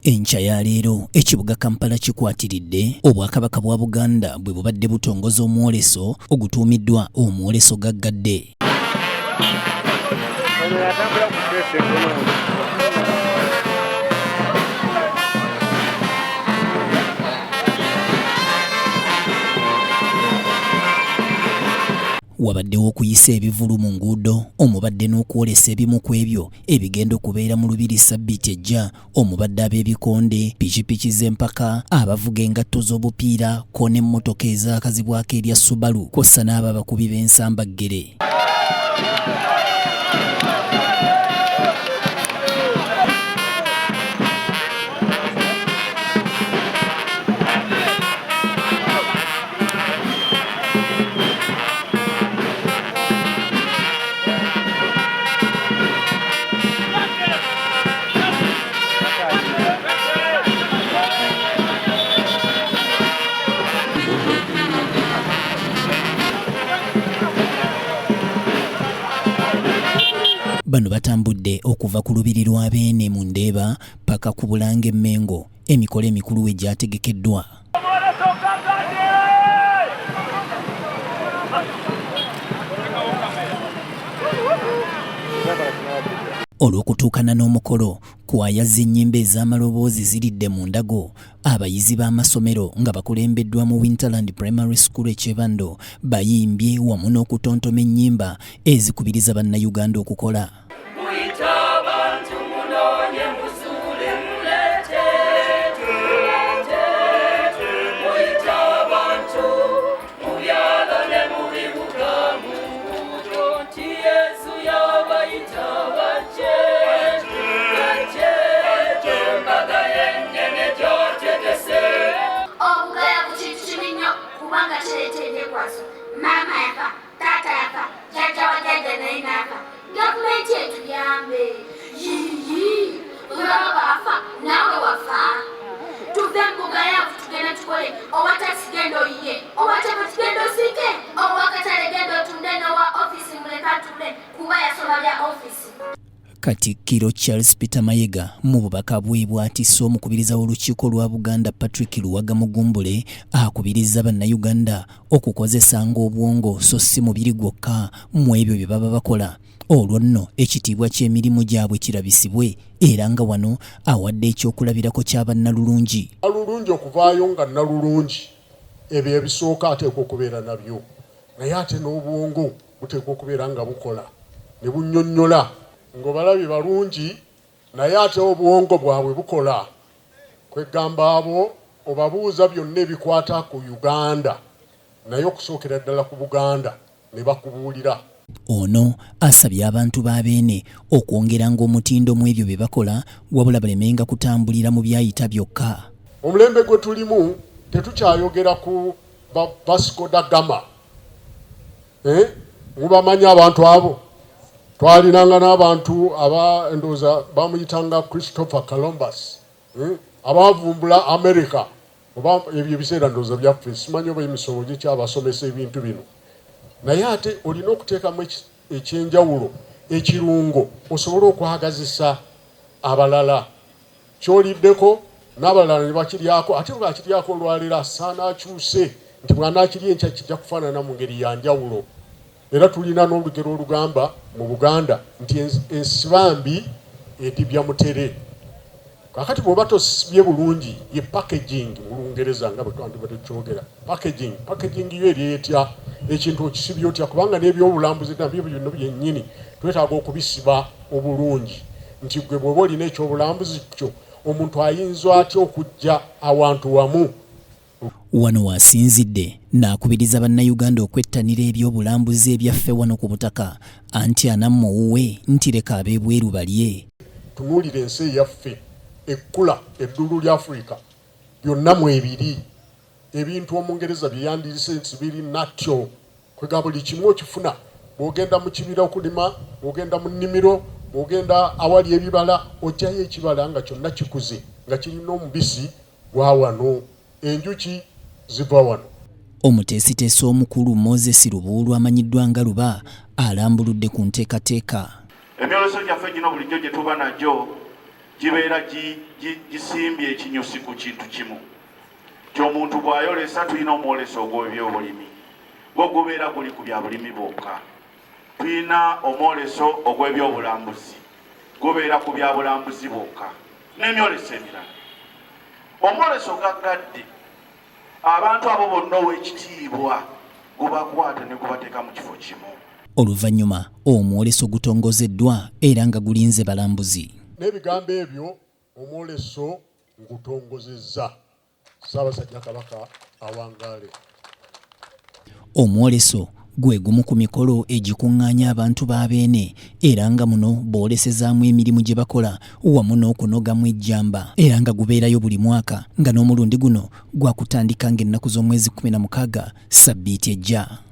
Enkya ya leero ekibuga Kampala kikwatiridde obwakabaka bwa Buganda bwe bubadde butongoza omwoleso ogutuumiddwa omwoleso gaggadde. Wabaddewo okuyisa ebivulu mu nguudo omubadde n'okwolesa ebimu ku ebyo ebigenda okubeera mu lubiri ssabbiiti ejja omubadde ab'ebikonde pikipiki z'empaka abavuga engatto z'obupiira ko n'emmotoka ezaakazibwako erya Subaru kw'ossa n'abo abakubi b'ensambaggere. Bano batambudde okuva ku lubiri lwa Beene mu Ndeeba paka ku Bulange Mmengo emikolo emikulu we gyategekeddwa. Olw'okutuukana n'omukolo kwaya z'ennyimba ez'amaloboozi ziridde mu ndago abayizi b'amasomero nga bakulembeddwa mu Winterland Primary School e Kyebando bayimbye wamu n'okutontoma ennyimba ezikubiriza bannayuganda okukola. Mama yafa, tata yafa, jaja wa jaja na ina yafa. Gavumenti yetu yambe. Yii, ulaba wafa, nawe wafa. Tuve mbuga yafu tugenda tukole, owata sigendo iye, owata matigendo sike, owakatale gendo tundeno wa ofisi muleka tule, kuba yasoba ya ofisi. Katikkiro Charles Peter Mayiga mu bubaka bwe bw'atisse omukubiriza w'olukiiko lwa Buganda Patrick Luwaga Mugumbule akubiriza bannayuganda okukozesanga obwongo so si mubiri gwokka mu ebyo bye baba bakola. Olwo nno ekitiibwa ky'emirimu gyabwe kirabisibwe era nga wano awadde ekyokulabirako kya bannalulungi. Alulungi okuvaayo nga nnalulungi ebyo ebisooka ateekwa okubeera nabyo, naye ate n'obwongo buteekwa okubeera nga bukola ne bunnyonnyola ng'obalabi balungi naye ate obwongo bwabwe bukola. Kwegamba abo obabuuza byonna ebikwata ku Uganda naye okusookera ddala ku Buganda ne bakubuulira. Ono asabye abantu ba Beene okwongeranga omutindo mu ebyo bye bakola wabula balemenga kutambulira mu byayita byokka. Omulembe gwe tulimu tetukyayogera ku Vasco da Gama. Mubamanya abantu abo? Twalinanga n'abantu ndowooza bamuyitanga Christopher Columbus abavumbula America. Oba ebyo ebiseera ndowooza byaffe simanyi oba emisolo gye kyabasomesa ebintu bino. Naye ate olina okuteekamu ekyenjawulo ekirungo osobole okwagazisa abalala. Kyoliddeko n'abalala ne bakiryako ate bwe bakiryako olwaleero asaana akyuse nti bw'anaakirya enkya kijja kufaanana mu ngeri ya njawulo. Era tulina n'olugero olugamba mu Buganda nti ensibambi edibya mutere. Kakati bw'oba tosibye bulungi ye packaging mu Lungereza nga bwe twandibadde tukyogera. Packaging yo eri etya ekintu okisibye otya kubanga n'ebyobulambuzi nabyo bino byennyini twetaaga okubisiba obulungi nti gwe bw'oba olina ekyobulambuzi kyo omuntu ayinza atya okujja awantu wamu. Wano wasinzidde n'akubiriza bannayuganda okwettanira ebyobulambuzi ebyaffe wano ku butaka anti anammuwuwe nti leka ab'ebweru balye. Tunuulira ensi eyaffe ekkula eddulu lya Afrika byonna mu ebiri ebintu Omungereza bye yandiise nti biri natyo kwega buli kimu okifuna bw'ogenda mu kibira okulima bw'ogenda mu nnimiro bw'ogenda awali ebibala ojjayo ekibala nga kyonna kikuze nga kirina omubisi gwa wano enjuki ziva wano. Omuteesiteesi omukulu Moses Lubuulu amanyiddwa nga Luba alambuludde ku nteekateeka. Emyoleso gyaffe gino bulijjo gye tuba nagyo gibeera gisimbye ekinyusi ku kintu kimu ky'omuntu bw'ayolesa. Tulina omwoleso ogw'ebyobulimi gwo gubeera guli ku bya bulimi bwokka. Tulina omwoleso ogw'ebyobulambuzi gubeera ku bya bulambuzi bwokka n'emyoleso emirala. Omwoleso gaggadde abantu abo bonna ow'ekitiibwa gubakwata ne gubateeka mu kifo kimu. Oluvannyuma omwoleso gutongozeddwa era nga gulinze balambuzi. N'ebigambo ebyo omwoleso ngutongozezza Ssaabasajja Kabaka awangaale. Omwoleso gwe gumu ku mikolo egikuŋŋaanya abantu b'abeene era nga muno boolesezaamu emirimu gye bakola wamu n'okunogamu ejjamba era nga gubeerayo buli mwaka nga n'omulundi guno gwakutandika ng'ennaku z'omwezi 16 Ssabbiiti ejja.